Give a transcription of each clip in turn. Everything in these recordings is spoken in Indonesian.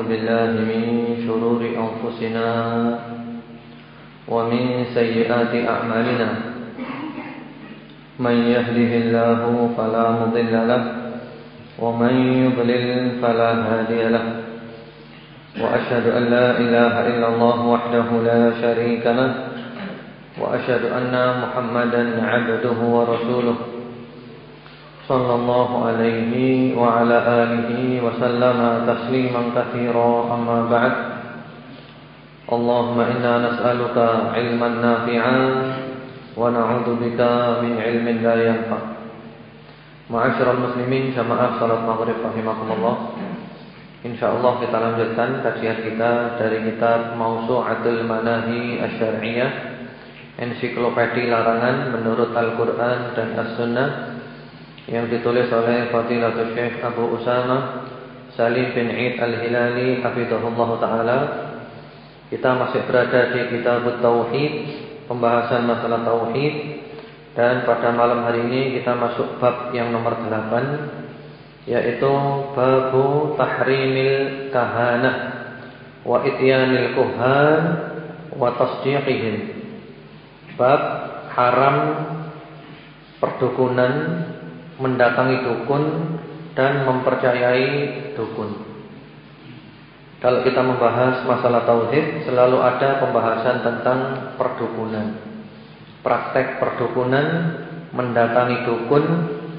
بالله من شرور أنفسنا ومن سيئات أعمالنا من يهده الله فلا مضل له ومن يضلل فلا هادي له وأشهد أن لا إله إلا الله وحده لا شريك له وأشهد أن محمدا عبده ورسوله صلى الله عليه وعلى آله وسلم تسليما كثيرا أما بعد اللهم إنا نسألك علما نافعا ونعوذ بك من علم لا ينفع. Ma'asyiral muslimin jamaah salat maghrib rahimakumullah. Insyaallah kita lanjutkan kajian kita dari kitab Mawsu'atul Manahi Asy-Syar'iyyah, ensiklopedia larangan menurut Al-Qur'an dan As-Sunnah, yang ditulis oleh Fadilatul Syekh Abu Usama Salim bin Eid Al-Hilali hafizahullah ta'ala. Kita masih berada di kitab Tauhid, pembahasan masalah Tauhid. Dan pada malam hari ini kita masuk bab yang nomor 8, yaitu Babu Tahrimil Kahanah wa Ityanil Kuhan wa Tasdiqihim. Bab haram perdukunan, mendatangi dukun dan mempercayai dukun. Kalau kita membahas masalah tauhid, selalu ada pembahasan tentang perdukunan, praktek perdukunan, mendatangi dukun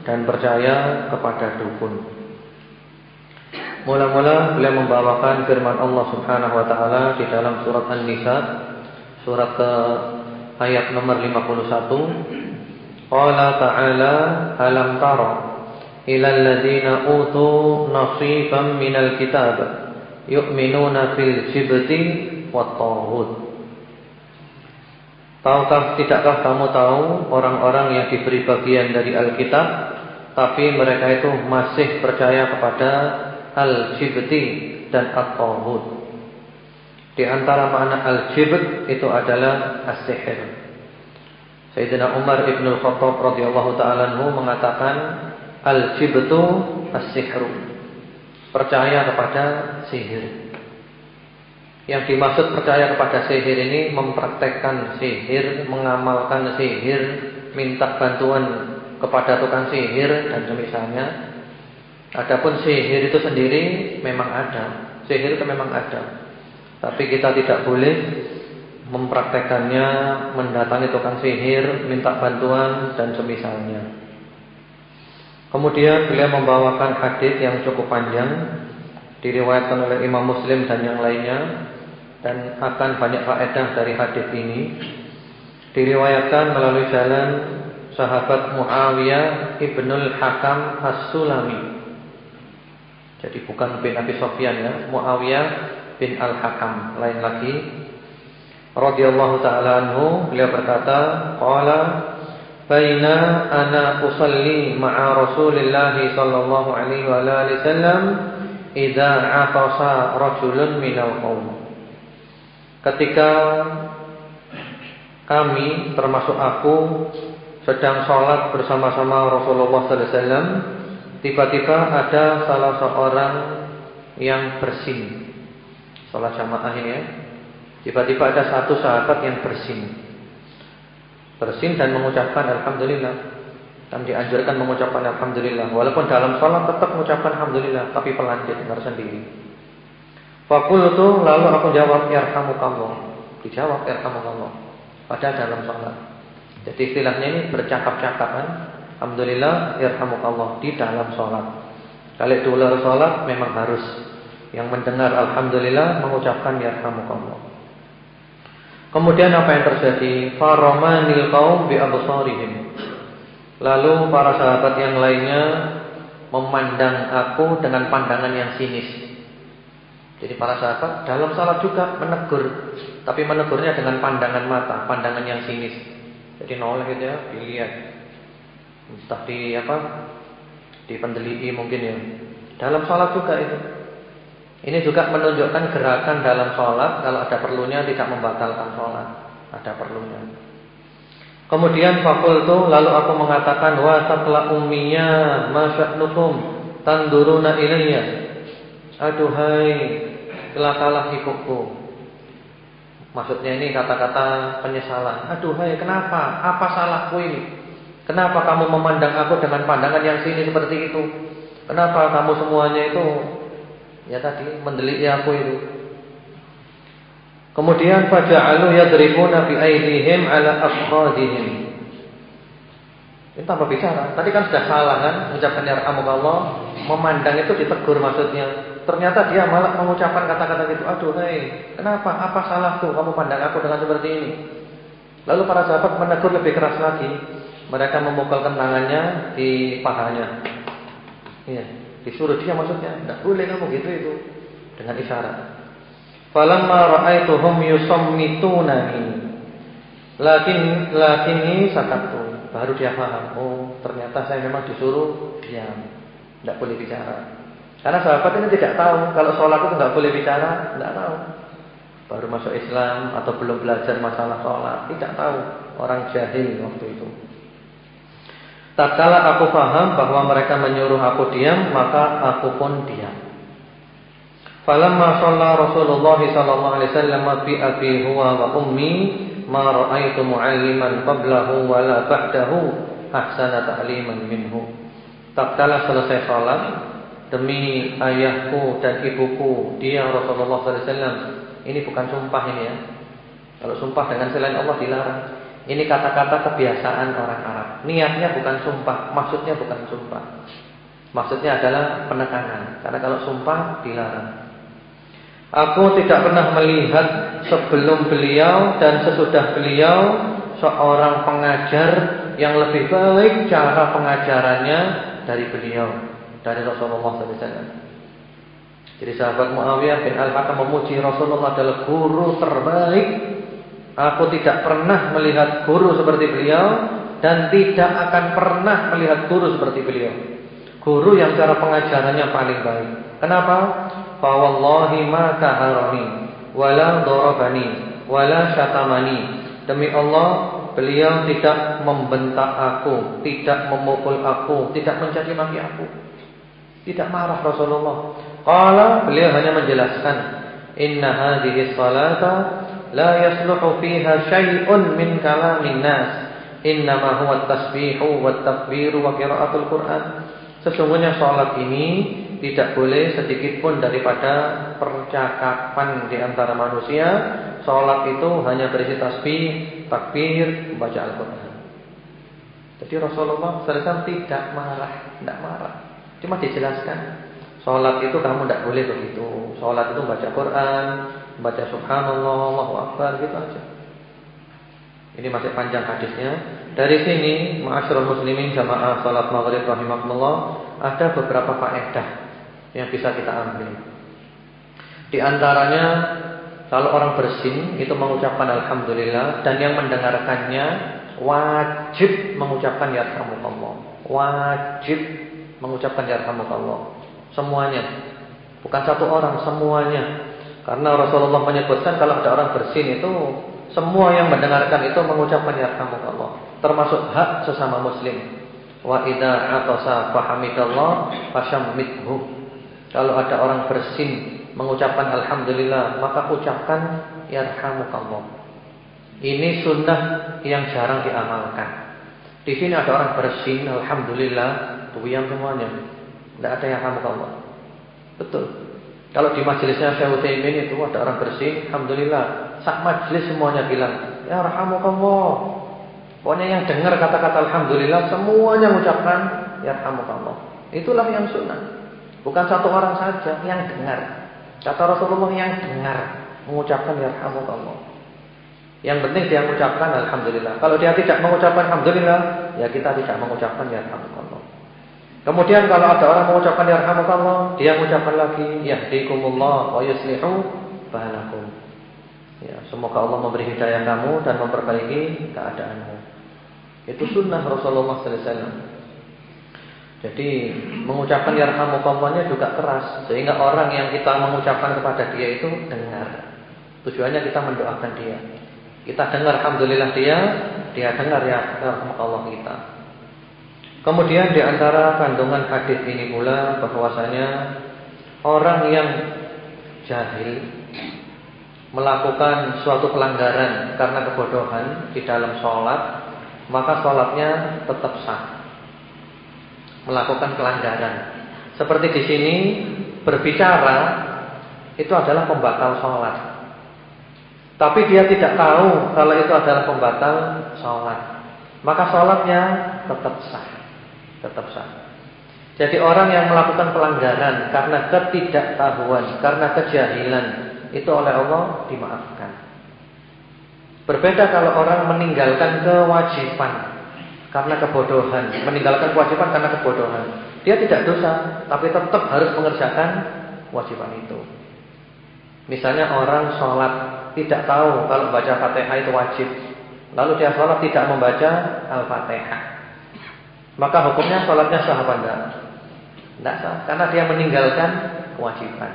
dan percaya kepada dukun. Mula-mula beliau membawakan firman Allah Subhanahu wa taala di dalam surat An-Nisa, surat ke ayat nomor 51. Qala ta'ala alam tara ilal ladzina utu nasiban minal kitab yu'minuna fil jibti wat taghut. Tidakkah kamu tahu orang-orang yang diberi bagian dari Alkitab tapi mereka itu masih percaya kepada al-jibti dan at-taghut. Di antara makna al-jibt itu adalah as-sihir. Sayyidina Umar ibn al-Khattab radhiyallahu ta'ala anhu mengatakan al-jibtu as-sihru, percaya kepada sihir. Yang dimaksud percaya kepada sihir ini mempraktekkan sihir, mengamalkan sihir, minta bantuan kepada tukang sihir dan semisalnya. Adapun sihir itu sendiri memang ada, sihir itu memang ada, tapi kita tidak boleh mempraktekannya, mendatangi tukang sihir, minta bantuan dan semisalnya. Kemudian beliau membawakan hadis yang cukup panjang, diriwayatkan oleh Imam Muslim dan yang lainnya, dan akan banyak faedah dari hadis ini. Diriwayatkan melalui jalan sahabat Muawiyah ibnul Hakam As-Sulami. Jadi bukan bin Abi Sufyan ya, Muawiyah bin Al-Hakam, lain lagi. Radhiyallahu ta'ala anhu, beliau berkata, qala baina ana usalli ma'a Rasulillah sallallahu alaihi wa alihi wasallam idza atasa rajulun minal qaum. Ketika kami, termasuk aku, sedang sholat bersama-sama Rasulullah sallallahu alaihi wasallam, tiba-tiba ada salah seorang yang bersin. Sholat jamaah ini ya. Tiba-tiba ada satu sahabat yang bersin dan mengucapkan alhamdulillah. Dan dianjurkan mengucapkan alhamdulillah. Walaupun dalam sholat tetap mengucapkan alhamdulillah, tapi pelan, dengar sendiri. Faqultu, lalu aku jawab yarhamukallah. Dijawab yarhamukallah pada dalam sholat. Jadi istilahnya ini bercakap-cakapan. Alhamdulillah yarhamukallah di dalam sholat. Kalau di luar sholat memang harus yang mendengar alhamdulillah mengucapkan yarhamukallah. Kemudian apa yang terjadi? Faramanil qaum bi absarihim. Lalu para sahabat yang lainnya memandang aku dengan pandangan yang sinis. Jadi para sahabat dalam salat juga menegur, tapi menegurnya dengan pandangan mata, pandangan yang sinis. Jadi noleh gitu ya, dilihat. Entah di pendelii mungkin ya. Dalam salat juga itu. Ini juga menunjukkan gerakan dalam sholat. Kalau ada perlunya tidak membatalkan sholat, ada perlunya. Kemudian fakultu, lalu aku mengatakan, wa satla ummiya ma sya'nukum tanduruna ilayya. Aduhai celakalah ibuku. Maksudnya ini kata-kata penyesalan. Aduhai, kenapa? Apa salahku ini? Kenapa kamu memandang aku dengan pandangan yang sini seperti itu? Kenapa kamu semuanya itu ya tadi mendelik aku itu? Kemudian faja'alu yadribuna bi aydihim ala afkhadihim. Ini tanpa bicara. Tadi kan sudah salah kan mengucapkan yarhamukallah, memandang itu ditegur maksudnya. Ternyata dia malah mengucapkan kata-kata itu. Aduh, hei, kenapa? Apa salahku kamu pandang aku dengan seperti ini? Lalu para sahabat menegur lebih keras lagi. Mereka memukulkan tangannya di pahanya. Iya, disuruh dia maksudnya. Tidak boleh kamu gitu itu. Dengan isyarat. Falamma ra'aituhum yusammitunani. Lakini sakattu. Baru dia paham. Oh, ternyata saya memang disuruh diam. Tidak boleh bicara. Karena sahabat ini tidak tahu kalau sholat itu tidak boleh bicara, tidak tahu. Baru masuk Islam atau belum belajar masalah sholat, tidak tahu. Orang jahil waktu itu. Tatkala aku paham bahwa mereka menyuruh aku diam, maka aku pun diam. Falamma shalla Rasulullah sallallahu alaihi wasallam bi abi huwa wa ummi ma ra'aitu mu'alliman qablahu wa la ba'dahu ahsana ta'liman minhu. Tatkala selesai sholat, demi ayahku dan ibuku, dia Rasulullah SAW. Ini bukan sumpah ini ya. Kalau sumpah dengan selain Allah dilarang. Ini kata-kata kebiasaan orang Arab. Niatnya bukan sumpah, maksudnya bukan sumpah. Maksudnya adalah penekanan. Karena kalau sumpah dilarang. Aku tidak pernah melihat sebelum beliau dan sesudah beliau seorang pengajar yang lebih baik cara pengajarannya dari beliau. Dari Rasulullah SAW. Jadi sahabat Muawiyah bin Al-Hakam memuji Rasulullah adalah guru terbaik. Aku tidak pernah melihat guru seperti beliau dan tidak akan pernah melihat guru seperti beliau. Guru yang cara pengajarannya paling baik. Kenapa? Fa wallahi ma kaharani wala darabani wala syatamani. Demi Allah, beliau tidak membentak aku, tidak memukul aku, tidak mencaci maki aku. Tidak marah Rasulullah. Qala, beliau hanya menjelaskan, inna hadhihi salata la yasluhu fiha syai'un min kalamin nas. Innama huwa at-tasbihu wat-takbiru wa qiraatul Qur'an. Sesungguhnya salat ini tidak boleh sedikit pun daripada percakapan di antara manusia. Salat itu hanya berisi tasbih, takbir, membaca Al-Qur'an. Jadi Rasulullah SAW tidak marah. Cuma dijelaskan, sholat itu kamu tidak boleh begitu. Sholat itu baca Quran, baca Subhanallah, Allahu Akbar, gitu aja. Ini masih panjang hadisnya. Dari sini, ma'asyiral muslimin jamaah salat maghrib rahimakumullah, ada beberapa faedah yang bisa kita ambil. Di antaranya, kalau orang bersin itu mengucapkan alhamdulillah, dan yang mendengarkannya wajib mengucapkan yarhamukallah. Wajib mengucapkan yarhamukallah. Semuanya. Bukan satu orang, semuanya. Karena Rasulullah menyebutkan kalau ada orang bersin itu semua yang mendengarkan itu mengucapkan yarhamukallah. Termasuk hak sesama muslim. Wa idza atasa fahamidallah fashammithu. Kalau ada orang bersin mengucapkan alhamdulillah, maka ucapkan yarhamukallah. Ini sunnah yang jarang diamalkan. Di sini ada orang bersin alhamdulillah, diam semuanya. Tidak ada yang yarhamukallah. Betul. Kalau di majelisnya Syekh Utsaimin itu ada orang bersin, alhamdulillah, sak majelis semuanya bilang yarhamukallah. Pokoknya yang dengar kata-kata alhamdulillah semuanya mengucapkan yarhamukallah. Itulah yang sunnah. Bukan satu orang saja yang dengar. Kata Rasulullah yang dengar mengucapkan yarhamukallah. Yang penting dia mengucapkan alhamdulillah. Kalau dia tidak mengucapkan alhamdulillah, ya kita tidak mengucapkan yarhamukallah. Kemudian kalau ada orang mengucapkan yarhamukallah, dia mengucapkan lagi yahdikumullah wa yuslihu balakum. Ya, semoga Allah memberi hidayah kamu dan memperbaiki keadaanmu. Itu sunnah Rasulullah sallallahu alaihi wasallam. Jadi mengucapkan yarhamukallah-nya juga keras, sehingga orang yang kita mengucapkan kepada dia itu dengar. Tujuannya kita mendoakan dia. Kita dengar alhamdulillah dia dengar yarhamukallah kita. Kemudian di antara kandungan hadis ini pula bahwasanya orang yang jahil melakukan suatu pelanggaran karena kebodohan di dalam sholat, maka sholatnya tetap sah. Melakukan pelanggaran seperti di sini, berbicara itu adalah pembatal sholat, tapi dia tidak tahu kalau itu adalah pembatal sholat, maka sholatnya tetap sah. Tetap sah. Jadi orang yang melakukan pelanggaran karena ketidaktahuan, karena kejahilan, itu oleh Allah dimaafkan. Berbeda kalau orang meninggalkan kewajiban karena kebodohan, meninggalkan kewajiban karena kebodohan. Dia tidak dosa, tapi tetap harus mengerjakan kewajiban itu. Misalnya orang sholat tidak tahu kalau baca Fatihah itu wajib, lalu dia sholat tidak membaca Al-Fatihah, maka hukumnya sholatnya sah apa enggak? Tidak sah, karena dia meninggalkan kewajiban.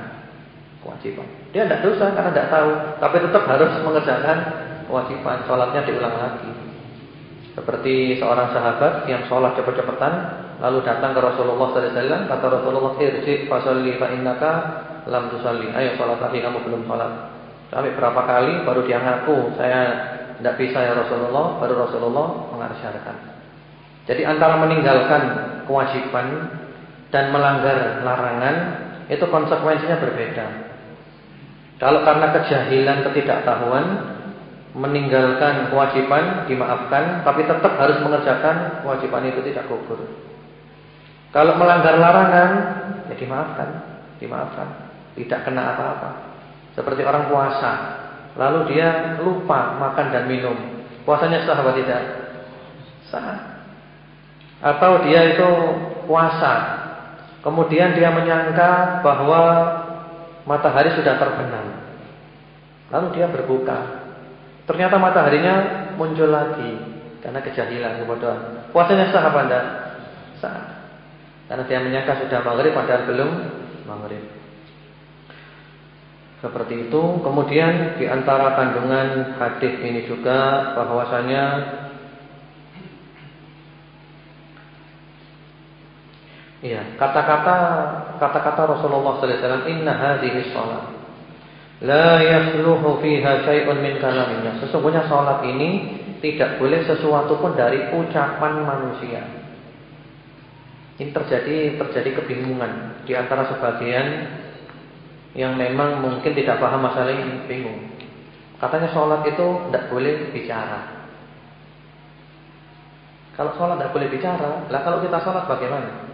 Dia tidak dosa karena tidak tahu, tapi tetap harus mengerjakan kewajiban. Sholatnya diulang lagi. Seperti seorang sahabat yang sholat cepet-cepetan, lalu datang ke Rasulullah SAW. Kata Rasulullah, irji fasolli fa innaka lam tusalli. Ayo sholat lagi, kamu belum sholat. Sampai berapa kali baru dia ngaku, saya tidak bisa ya Rasulullah. Baru Rasulullah mengasyarkan. Jadi antara meninggalkan kewajiban dan melanggar larangan, itu konsekuensinya berbeda. Kalau karena kejahilan, ketidaktahuan, meninggalkan kewajiban dimaafkan, tapi tetap harus mengerjakan kewajiban itu, tidak gugur. Kalau melanggar larangan, ya dimaafkan, tidak kena apa-apa. Seperti orang puasa, lalu dia lupa makan dan minum, puasanya sah atau tidak? Sah. Atau dia itu puasa, kemudian dia menyangka bahwa matahari sudah terbenam, lalu dia berbuka, ternyata mataharinya muncul lagi karena kejahilan, kebodohan. Puasanya sah apa enggak? Sah. Karena dia menyangka sudah maghrib padahal belum maghrib. Seperti itu. Kemudian di antara kandungan hadis ini juga bahwasanya kata-kata Rasulullah sallallahu alaihi wasallam, inna hadhihi shalah la yasluhu fiha syai'un min kalamina. Sesungguhnya salat ini tidak boleh sesuatu pun dari ucapan manusia. Ini terjadi kebingungan di antara sebagian yang memang mungkin tidak paham masalah ini, bingung. Katanya salat itu tidak boleh bicara. Kalau salat tidak boleh bicara, lah kalau kita salat bagaimana?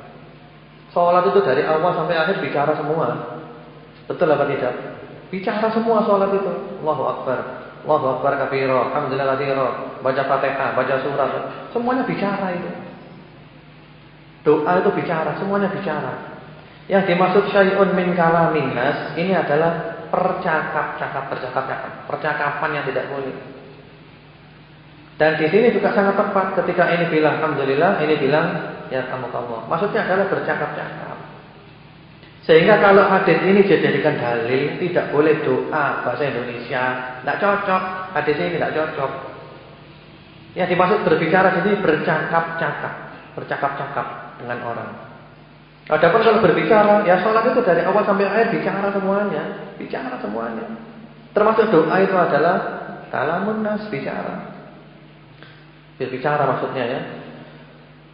Salat itu dari awal sampai akhir bicara semua. Betul apa tidak? Bicara semua salat itu. Allahu Akbar, Allahu Akbar kabira, alhamdulillah katsira, baca Fatihah, baca surat, semuanya bicara itu. Doa itu bicara, semuanya bicara. Yang dimaksud syai'un min kalamin nas, ini adalah percakapan yang tidak boleh. Dan di sini juga sangat tepat ketika ini bilang alhamdulillah, ini bilang ya kamu. Maksudnya adalah bercakap-cakap. Sehingga kalau hadis ini dijadikan dalil, tidak boleh doa bahasa Indonesia, tidak cocok. Hadis ini tidak cocok. Yang dimaksud berbicara di sini bercakap-cakap dengan orang. Adapun kalau berbicara, ya sholat itu dari awal sampai akhir bicara semuanya. Termasuk doa itu adalah kalamun nas, bicara. Berbicara maksudnya ya.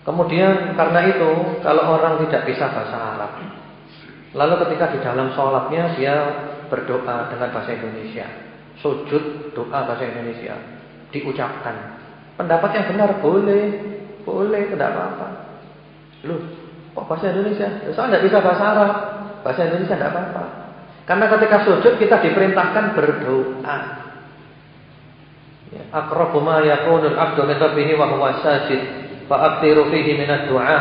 Kemudian karena itu, kalau orang tidak bisa bahasa Arab, lalu ketika di dalam sholatnya dia berdoa dengan bahasa Indonesia, sujud doa bahasa Indonesia, diucapkan. Pendapat yang benar boleh, tidak apa-apa. Loh, kok bahasa Indonesia? Soalnya tidak bisa bahasa Arab, bahasa Indonesia tidak apa-apa. Karena ketika sujud kita diperintahkan berdoa. Aqrabu ma yakunul 'abdu min rabbih wa huwa sajid, fa aktsiru fihi minad du'a,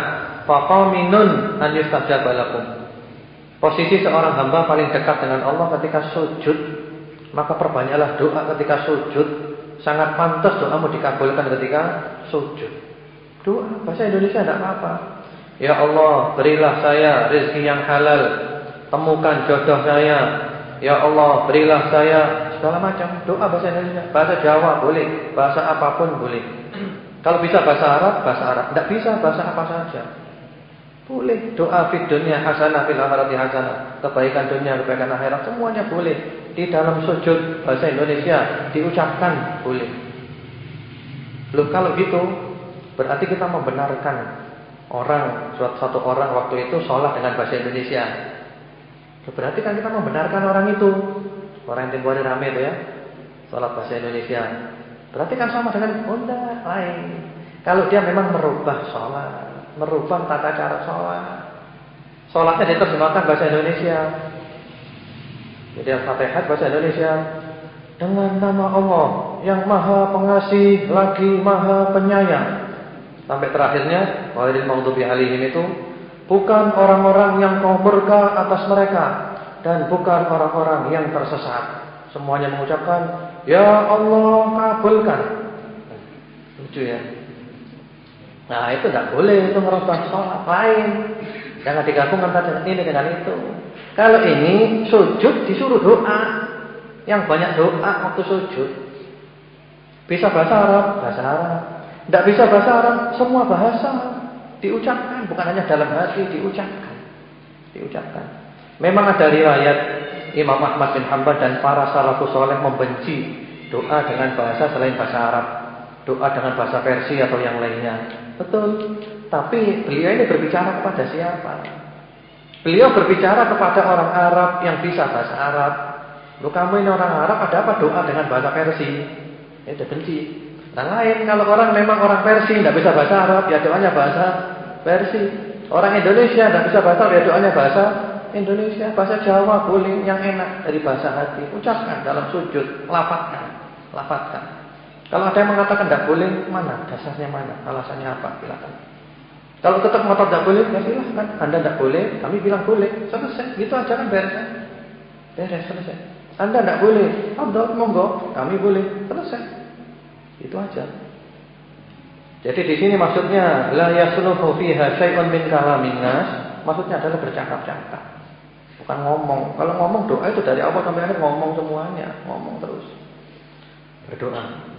fa qaminun an yustajaba lakum. Posisi seorang hamba paling dekat dengan Allah ketika sujud, maka perbanyaklah doa ketika sujud. Sangat pantas doamu dikabulkan ketika sujud. Doa bahasa Indonesia tidak apa-apa. Ya Allah, berilah saya rezeki yang halal, temukan jodoh saya. Ya Allah, berilah saya segala macam. Doa bahasa Indonesia, bahasa Jawa boleh, bahasa apapun boleh. Kalau bisa bahasa Arab, bahasa Arab. Tidak bisa bahasa apa saja. Boleh. Doa fid dunya hasanah fil akhirati hasanah. Kebaikan dunia, kebaikan akhirat semuanya boleh. Di dalam sujud bahasa Indonesia diucapkan boleh. Loh kalau gitu berarti kita membenarkan suatu orang waktu itu sholat dengan bahasa Indonesia. Berarti kan kita membenarkan orang itu. Orang yang tempoh hari rame itu ya, sholat bahasa Indonesia. Berarti kan sama dengan enggak, lain. Kalau dia memang merubah sholat, merubah tata cara sholat, sholatnya diterjemahkan bahasa Indonesia. Jadi Al-Fatihah bahasa Indonesia. Dengan nama Allah yang Maha Pengasih lagi Maha Penyayang. Sampai terakhirnya ghairil maghdubi alaihim itu bukan orang-orang yang kau murka atas mereka dan bukan orang-orang yang tersesat. Semuanya mengucapkan ya Allah kabulkan. Lucu ya. Nah itu tidak boleh, itu merubah sholat lain. Jangan digabungkan dengan ini dengan itu. Kalau ini sujud disuruh doa, yang banyak doa waktu sujud. Bisa bahasa Arab, bahasa Arab. Tidak bisa bahasa Arab, semua bahasa diucapkan, bukan hanya dalam hati, diucapkan. Memang ada riwayat Imam Ahmad bin Hanbal dan para salafus saleh membenci doa dengan bahasa selain bahasa Arab, doa dengan bahasa Persia atau yang lainnya. Betul. Tapi beliau ini berbicara kepada siapa? Beliau berbicara kepada orang Arab yang bisa bahasa Arab. Lu kamu ini orang Arab, ada apa doa dengan bahasa Persia? Ya udah benci. Nah lain kalau orang memang orang Persia tidak bisa bahasa Arab, ya doanya bahasa Persia. Orang Indonesia tidak bisa bahasa Arab, ya doanya bahasa Indonesia. Bahasa Jawa boleh, yang enak dari bahasa hati. Ucapkan dalam sujud, lafadzkan. Kalau ada yang mengatakan tidak boleh, mana dasarnya, mana alasannya apa? Silakan. Kalau tetap ngotot tidak boleh, ya silahkan. Anda tidak boleh, kami bilang boleh. Selesai, gitu aja kan beres, selesai. Anda tidak boleh, monggo, kami boleh, selesai. Itu aja. Jadi di sini maksudnya la yasluhu fiha syai'un min kalamin nas, maksudnya adalah bercakap-cakap. Bukan ngomong. Kalau ngomong doa itu dari awal sampai akhir ngomong semuanya, ngomong terus. Berdoa.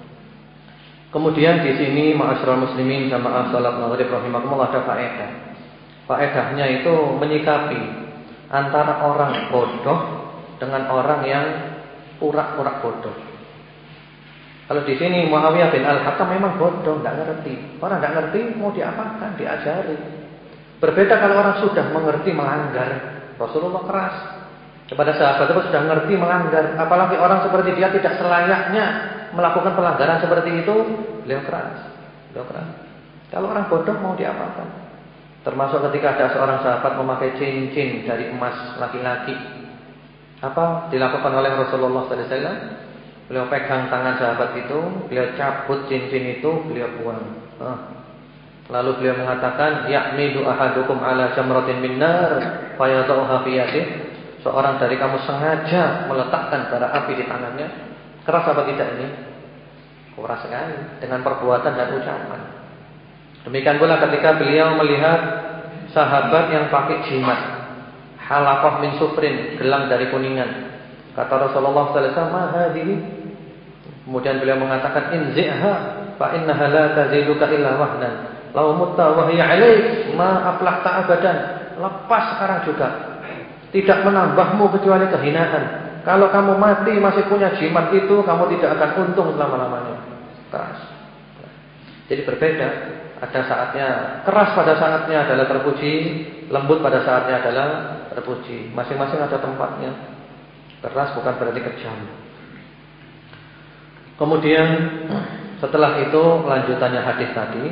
Kemudian di sini ma'asyiral muslimin sama salat maghrib rahimakumullah ada faedah. Faedahnya itu menyikapi antara orang bodoh dengan orang yang pura-pura bodoh. Kalau di sini Muawiyah bin Al-Hakam memang bodoh, tidak ngerti. Orang tidak ngerti mau diapakan, diajari. Berbeda kalau orang sudah mengerti melanggar. Rasulullah keras kepada sahabat itu sudah ngerti melanggar. Apalagi orang seperti dia tidak selayaknya melakukan pelanggaran seperti itu, beliau keras. Kalau orang bodoh mau diapakan? Termasuk ketika ada seorang sahabat memakai cincin dari emas laki-laki. Apa dilakukan oleh Rasulullah sallallahu alaihi wasallam? Beliau pegang tangan sahabat itu, beliau cabut cincin itu, beliau buang. Lalu beliau mengatakan, ya'midu ahadukum ala jamratin min nar, fayadhuha fi yadihi. Seorang dari kamu sengaja meletakkan bara api di tangannya. Keras apa tidak ini? Keras sekali dengan perbuatan dan ucapan. Demikian pula ketika beliau melihat sahabat yang pakai jimat, halaqah min sufrin, gelang dari kuningan. Kata Rasulullah sallallahu alaihi wasallam, kemudian beliau mengatakan inzi'ha fa innaha la taziduka illa wahdan. Law mutta wa hiya 'alaik ma aflahta abadan. Lepas sekarang juga. Tidak menambahmu kecuali kehinaan. Kalau kamu mati masih punya jimat itu, kamu tidak akan untung selama-lamanya. Keras. Jadi berbeda. Ada saatnya keras, pada saatnya adalah terpuji, lembut pada saatnya adalah terpuji. Masing-masing ada tempatnya. Keras bukan berarti kejam. Kemudian setelah itu lanjutannya hadis tadi.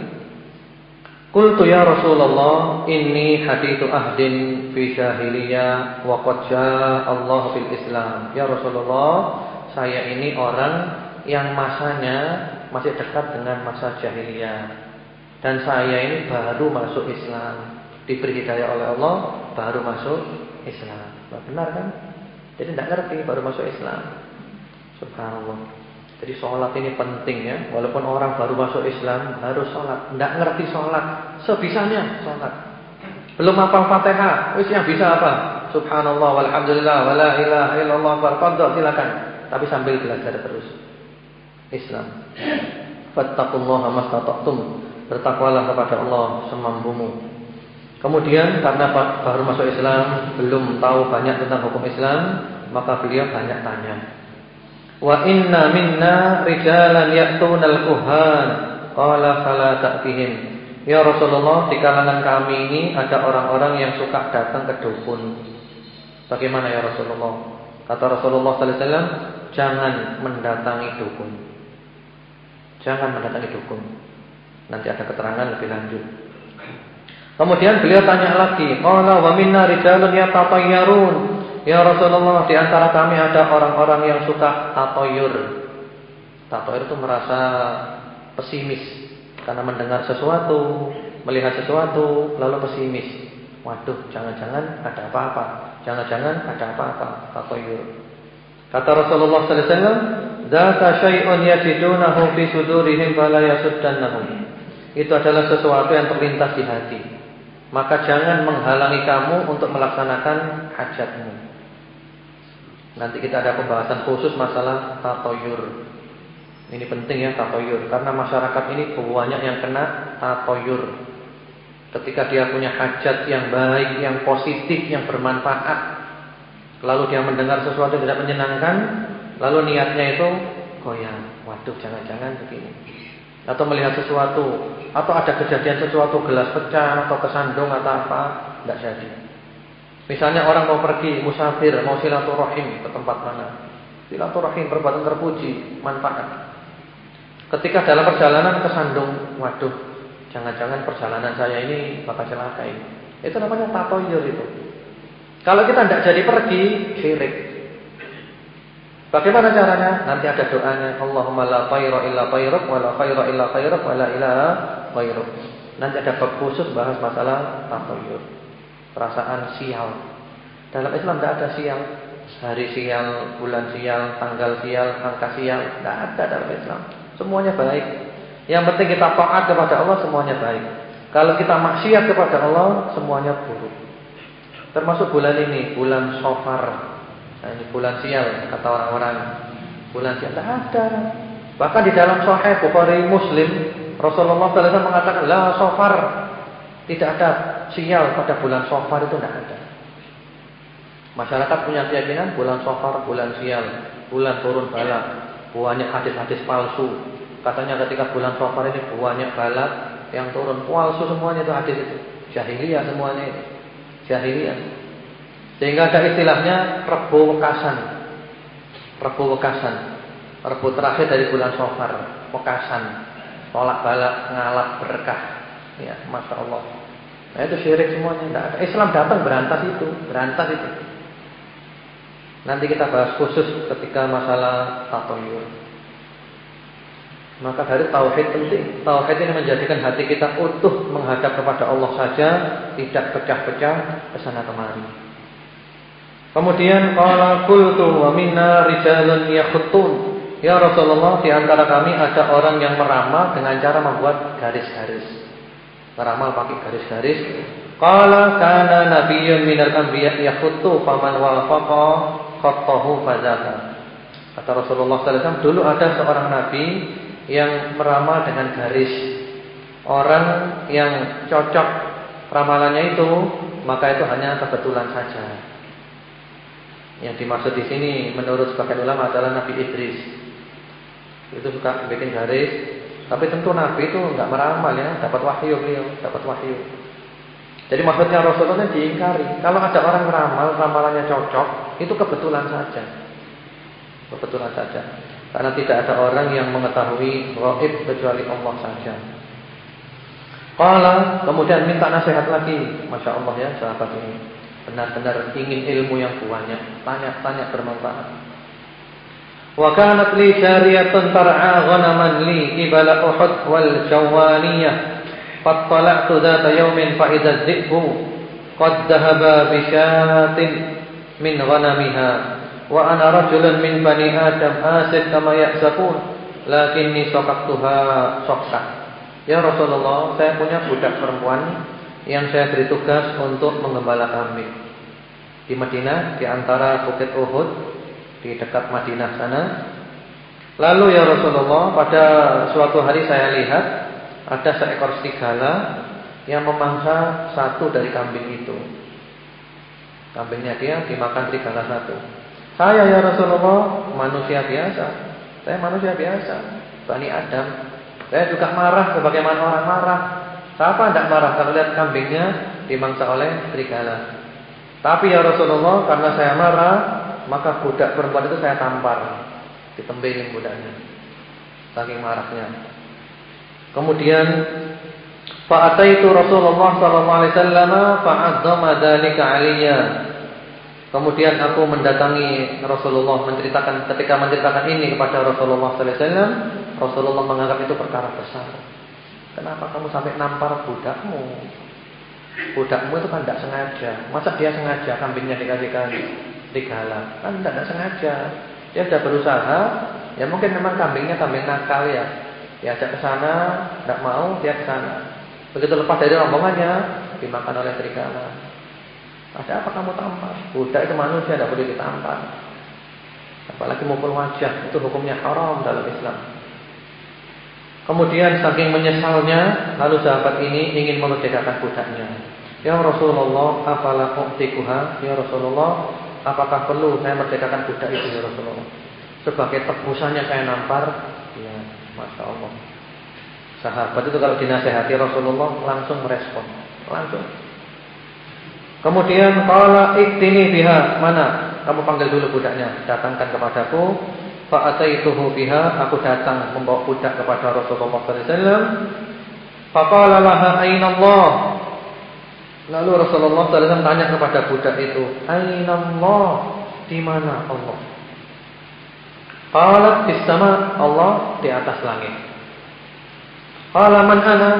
Qultu ya Rasulullah, inni hadithu ahdin fi jahiliyah wa qad jaa Allah fil Islam. Ya Rasulullah, saya ini orang yang masanya masih dekat dengan masa jahiliyah. Dan saya ini baru masuk Islam. Diberi hidayah oleh Allah, baru masuk Islam. Benar kan? Jadi tidak ngerti, baru masuk Islam. Subhanallah. Jadi sholat ini penting ya. Walaupun orang baru masuk Islam harus sholat. Tidak ngerti sholat, sebisanya sholat. Belum hafal Fatihah, wis yang bisa apa? Subhanallah walhamdulillah wala ilaha illallah berqadar, silakan. Tapi sambil belajar terus Islam. Fattaqullaha mastata'tum. Bertakwalah kepada Allah semampumu. Kemudian karena baru masuk Islam, belum tahu banyak tentang hukum Islam, maka beliau banyak tanya. Wa inna minna rijalan ya'tunal kuhan, qala fala ta'tihim. Ya Rasulullah, di kalangan kami ini ada orang-orang yang suka datang ke dukun. Bagaimana ya Rasulullah? Kata Rasulullah sallallahu alaihi wasallam, jangan mendatangi dukun. Jangan mendatangi dukun. Nanti ada keterangan lebih lanjut. Kemudian beliau tanya lagi, qala wa minna rijalun yatatayyarun. Ya Rasulullah, di antara kami ada orang-orang yang suka tatoyur. Tatoyur itu merasa pesimis karena mendengar sesuatu, melihat sesuatu, lalu pesimis. Waduh, jangan-jangan ada apa-apa. Jangan-jangan ada apa-apa. Tatoyur. Kata Rasulullah sallallahu alaihi wasallam, "Dzaka syai'un yajidunahu fi sudurihim fala yasuddannahum." Itu adalah sesuatu yang terlintas di hati. Maka jangan menghalangi kamu untuk melaksanakan hajatmu. Nanti kita ada pembahasan khusus masalah tatoyur. Ini penting ya, tatoyur, karena masyarakat ini banyak yang kena tatoyur. Ketika dia punya hajat yang baik, yang positif, yang bermanfaat, lalu dia mendengar sesuatu yang tidak menyenangkan, lalu niatnya itu goyang. Waduh, jangan-jangan begini. Atau melihat sesuatu, atau ada kejadian sesuatu, gelas pecah atau kesandung atau apa, tidak jadi. Misalnya orang mau pergi musafir, mau silaturahim ke tempat mana, silaturahim perbuatan terpuji, manfaat. Ketika dalam perjalanan kesandung, waduh, jangan-jangan perjalanan saya ini bakal celaka ini. Itu namanya tatoyur itu. Kalau kita tidak jadi pergi, syirik. Bagaimana caranya? Nanti ada doanya, Allahumma la tayra illa tayruk, wa la khayra illa khayruk, wa la ilaha khayruk. Nanti ada bab khusus bahas masalah tatoyur. Perasaan sial. Dalam Islam tidak ada sial. Hari sial, bulan sial, tanggal sial, angka sial, tidak ada dalam Islam. Semuanya baik. Yang penting kita taat kepada Allah, semuanya baik. Kalau kita maksiat kepada Allah, semuanya buruk. Termasuk bulan ini, bulan Shofar. Nah, ini bulan sial, kata orang-orang. Bulan sial, tidak ada. Bahkan di dalam Sahih Bukhari Muslim, Rasulullah SAW mengatakan, la Shofar. Tidak ada sial pada bulan Shofar, itu tidak ada. Masyarakat punya keyakinan bulan Shofar, bulan sial, bulan turun bala. Banyak hadis-hadis palsu. Katanya ketika bulan Shofar ini banyak balak yang turun. Palsu semuanya itu hadis itu. Jahiliyah semuanya itu. Jahiliyah. Sehingga ada istilahnya Rebo Wekasan. Rebo Wekasan. Rebo terakhir dari bulan Shofar. Wekasan. Tolak balak, ngalap berkah. Ya, Masya Allah. Nah itu syirik semuanya. Tidak ada. Islam datang berantas itu. Berantas itu. Nanti kita bahas khusus ketika masalah tatoyur. Maka dari tauhid penting. Tauhid ini menjadikan hati kita utuh menghadap kepada Allah saja, tidak pecah-pecah ke sana kemari. Kemudian qala qultu wa minna rijalun yakhuttun. Ya Rasulullah, di antara kami ada orang yang meramal dengan cara membuat garis-garis. Meramal pakai garis-garis. Qala kana nabiyyun minal anbiya yakhuttu faman wafaqa khattahu fadzaka. Kata Rasulullah sallallahu alaihi wasallam, dulu ada seorang nabi yang meramal dengan garis. Orang yang cocok ramalannya itu, maka itu hanya kebetulan saja. Yang dimaksud di sini menurut sebagian ulama adalah Nabi Idris. Itu suka bikin garis, tapi tentu nabi itu enggak meramal ya, dapat wahyu beliau, dapat wahyu. Jadi maksudnya Rasulullah diingkari. Kalau ada orang meramal, ramalannya cocok, itu kebetulan saja. Kebetulan saja. Karena tidak ada orang yang mengetahui ghaib kecuali Allah saja. Qala, kemudian minta nasihat lagi. Masya Allah ya, sahabat ini benar-benar ingin ilmu yang banyak, tanya-tanya bermanfaat. Wa kanat li jariyatun tar'a ghanaman li qibala Uhud wal Jawaniyah. Fattala'tu dzata yawmin fa idza dhi'bu qad dhahaba bi syatin min ghanamiha wa ana rajulun min bani Adam asif kama yahsabun lakinni saqaqtuha saqqa. Ya Rasulullah, saya punya budak perempuan yang saya beri tugas untuk menggembala kambing di Madinah, di antara Bukit Uhud, di dekat Madinah sana. Lalu ya Rasulullah, pada suatu hari saya lihat ada seekor serigala yang memangsa satu dari kambing itu. Kambingnya dia dimakan serigala satu. Saya ya Rasulullah manusia biasa. Saya manusia biasa, Bani Adam. Saya juga marah sebagaimana orang marah. Siapa tidak marah kalau lihat kambingnya dimangsa oleh serigala? Tapi ya Rasulullah, karena saya marah, maka budak perempuan itu saya tampar, ditembelin budaknya, saking marahnya. Kemudian fa'ataitu Rasulullah sallallahu alaihi wasallam fa'adzama dzalika 'alayya. Kemudian aku mendatangi Rasulullah ketika menceritakan ini kepada Rasulullah sallallahu alaihi wasallam, Rasulullah menganggap itu perkara besar. Kenapa kamu sampai nampar budakmu? Budakmu itu kan tidak sengaja. Masa dia sengaja kambingnya dikasihkan serigala? Kan tidak sengaja. Dia sudah berusaha. Ya mungkin memang kambingnya kambing nakal ya. Diajak ke sana, tidak mau, dia ke sana. Begitu lepas dari rombongannya, dimakan oleh serigala. Ada apa kamu tampar? Budak itu manusia, tidak boleh ditampar. Apalagi mukul wajah, itu hukumnya haram dalam Islam. Kemudian saking menyesalnya, lalu sahabat ini ingin memerdekakan budaknya. Ya Rasulullah, afala u'tikuha? Ya Rasulullah, apakah perlu saya merdekakan budak itu ya Rasulullah? Sebagai tebusannya saya nampar. Ya, Masya Allah. Sahabat itu kalau dinasihati Rasulullah langsung merespon, langsung. Kemudian qala iktini biha, mana? Kamu panggil dulu budaknya, datangkan kepadaku. Fa'ataituhu biha, aku datang membawa budak kepada Rasulullah sallallahu alaihi wasallam. Faqala laha aina Allah? Lalu Rasulullah sallallahu alaihi wasallam tanya kepada budak itu, aina Allah? Di mana Allah? Qalat fis sama, Allah di atas langit. Qala man ana?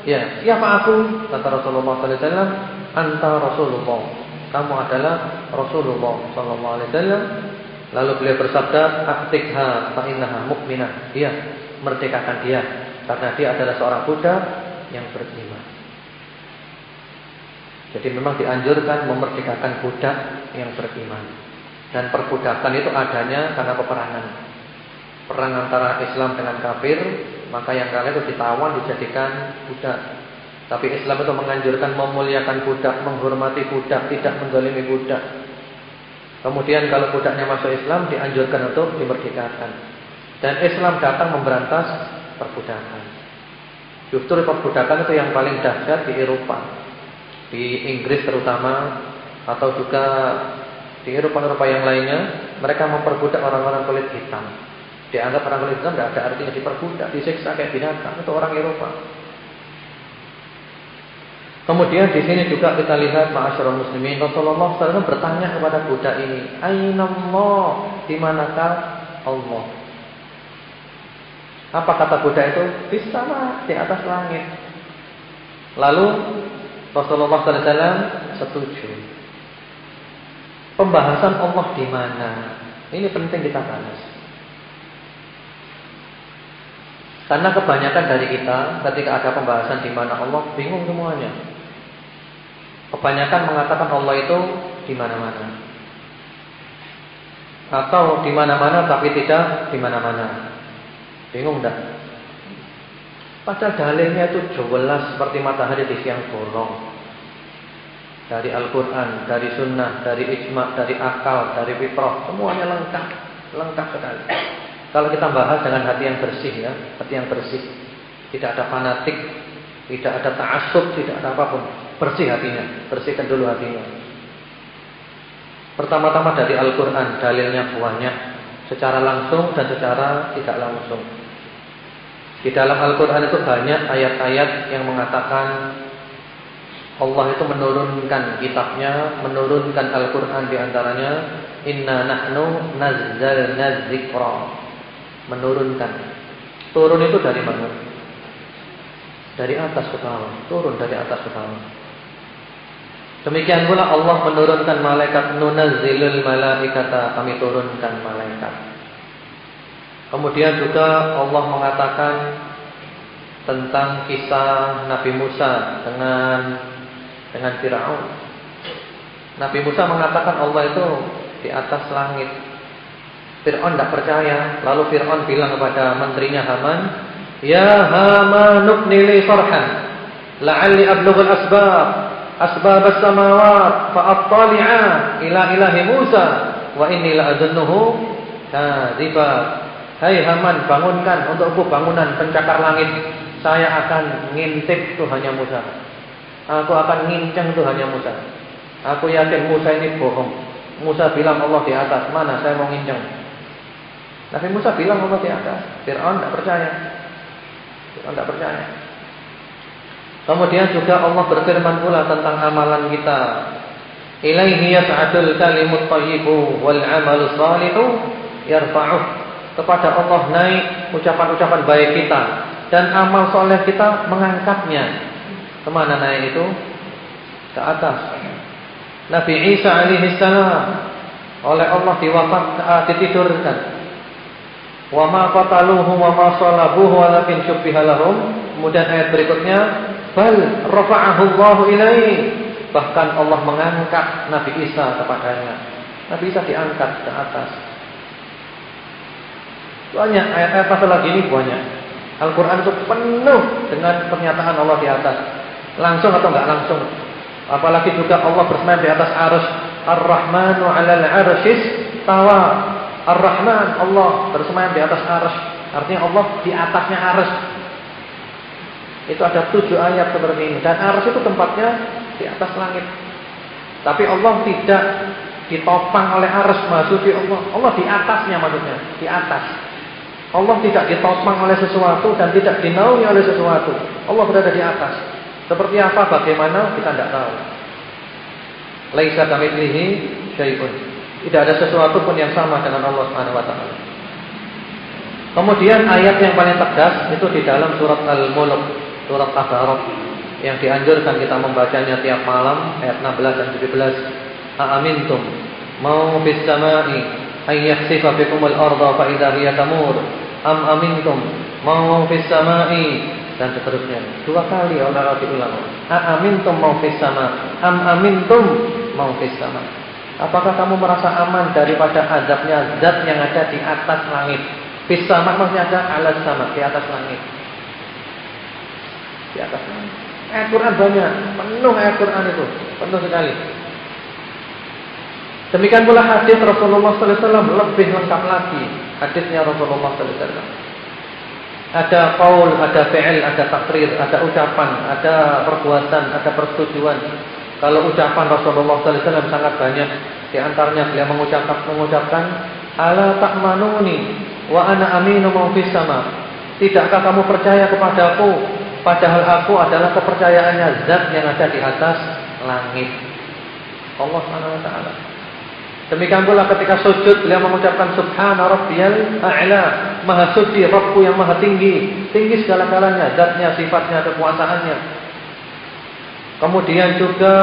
Ya, siapa aku? Kata Rasulullah sallallahu alaihi wasallam, anta Rasulullah. Kamu adalah Rasulullah sallallahu alaihi wasallam. Lalu beliau bersabda, "Aqtikha fa innaha mu'minah." Dia merdekakan dia karena dia adalah seorang budak yang beriman. Jadi memang dianjurkan memerdekakan budak yang beriman. Dan perbudakan itu adanya karena peperangan. Perang antara Islam dengan kafir, maka yang kalah itu ditawan, dijadikan budak. Tapi Islam itu menganjurkan memuliakan budak, menghormati budak, tidak menzalimi budak. Kemudian kalau budaknya masuk Islam, dianjurkan untuk dimerdekakan. Dan Islam datang memberantas perbudakan. Justru perbudakan itu yang paling dahsyat di Eropa, di Inggris terutama, atau juga di Eropa yang lainnya. Mereka memperbudak orang-orang kulit hitam. Dianggap orang kulit hitam tidak ada artinya, diperbudak, disiksa kayak binatang. Itu orang Eropa. Kemudian di sini juga kita lihat ma'asyiral muslimin, Rasulullah SAW bertanya kepada budak ini, aina Allah? Di manakah Allah? Apa kata budak itu? Di sana, di atas langit. Lalu Rasulullah SAW setuju. Pembahasan Allah di mana? Ini penting kita bahas. Karena kebanyakan dari kita ketika ada pembahasan di mana Allah, bingung semuanya. Kebanyakan mengatakan Allah itu di mana-mana, atau di mana-mana tapi tidak di mana-mana. Bingung enggak? Padahal dalilnya itu jelas seperti matahari di siang bolong. Dari Al-Quran, dari Sunnah, dari Ijma', dari akal, dari fitrah, semuanya lengkap, lengkap sekali. Kalau kita bahas dengan hati yang bersih ya, hati yang bersih, tidak ada fanatik, tidak ada ta'assub, tidak ada apapun. Bersih hatinya, bersihkan dulu hatinya. Pertama-tama dari Al-Quran, dalilnya banyak, secara langsung dan secara tidak langsung. Di dalam Al-Quran itu banyak ayat-ayat yang mengatakan Allah itu menurunkan kitabnya, menurunkan Al-Quran diantaranya, inna nahnu nazzalna dzikra. Menurunkan. Turun itu dari mana? Dari atas ke bawah. Turun dari atas ke bawah. Demikian pula Allah menurunkan malaikat, nunazzilul malaikata, kami turunkan malaikat. Kemudian juga Allah mengatakan tentang kisah Nabi Musa dengan Fir'aun. Nabi Musa mengatakan Allah itu di atas langit. Fir'aun tidak percaya. Lalu Fir'aun bilang kepada menterinya Haman, ya Haman ibni li sarhan. la'alli ablughul asbab as-samawat fa attali'a ila ilahi Musa wa inni la'adunnuhu kadziba. Hai Haman, bangunkan untukku bangunan pencakar langit. Saya akan ngintip Tuhannya Musa. Aku akan ngincang Tuhannya Musa. Aku yakin Musa ini bohong. Musa bilang Allah di atas. Mana saya mau ngincang. Nabi Musa bilang Allah di atas. Fir'aun tidak percaya. Kemudian juga Allah berfirman pula tentang amalan kita. Ilaihi yas'adul kalimut thayyibu wal 'amalus shalihu yarfa'uh. Kepada Allah naik ucapan-ucapan baik kita dan amal soleh kita mengangkatnya. Kemana naik itu? Ke atas. Nabi Isa alaihi salam oleh Allah ditidurkan. Wa ma qataluhu wa ma salabuhu walakin syubbiha lahum. Kemudian ayat berikutnya, bal rafa'ahu Allahu ilaihi. Bahkan Allah mengangkat Nabi Isa kepadanya. Nabi Isa diangkat ke atas. Banyak ayat-ayat pasal lagi ini banyak. Al-Quran itu penuh dengan pernyataan Allah di atas. Langsung atau enggak langsung. Apalagi juga Allah bersemayam di atas arsh. Ar-Rahmanu 'alal 'arsyis tawa. Ar-Rahman, Allah bersemayam di atas arsh. Artinya Allah di atasnya arsh. Itu ada 7 ayat seperti ini. Dan arsh itu tempatnya di atas langit. Tapi Allah tidak ditopang oleh arsh, maksudnya Allah di atasnya, maksudnya di atas. Allah tidak ditopang oleh sesuatu dan tidak dinaungi oleh sesuatu. Allah berada di atas. Seperti apa, bagaimana, kita tidak tahu. Laisa kamitslihi syai'un. Tidak ada sesuatu pun yang sama dengan Allah Subhanahu wa taala. Kemudian ayat yang paling tegas itu di dalam surat Al-Mulk, surat Tabarak, yang dianjurkan kita membacanya tiap malam, ayat 16 dan 17. Aamintum mau fis samai ay yakhsifa bikumul arda fa idza hiya tamur. Am amintum mau fis samai, dan seterusnya. 2 kali oleh ulama. Amintum mau fis sama, am amintum mau fis sama. Apakah kamu merasa aman daripada azabnya zat yang ada di atas langit? Fis sama maksudnya ada alas sama, di atas langit. Di atas langit. Ayat Quran banyak, penuh ayat Quran itu, penuh sekali. Demikian pula hadis Rasulullah sallallahu alaihi wasallam lebih lengkap lagi. Hadisnya Rasulullah sallallahu alaihi wasallam. Ada qaul, ada fi'il, ada takrir, ada ucapan, ada perbuatan, ada persetujuan. Kalau ucapan Rasulullah sallallahu alaihi wasallam sangat banyak. Di antaranya beliau mengucapkan ala ta'manuni wa ana aminu ma fis sama. Tidakkah kamu percaya kepadaku padahal aku adalah kepercayaannya zat yang ada di atas langit. Allah Subhanahu wa taala. Demikian pula ketika sujud beliau mengucapkan subhana rabbiyal a'la, maha suci Rabbku yang maha tinggi, tinggi segala-galanya, zatnya, sifatnya, kekuasaannya. Kemudian juga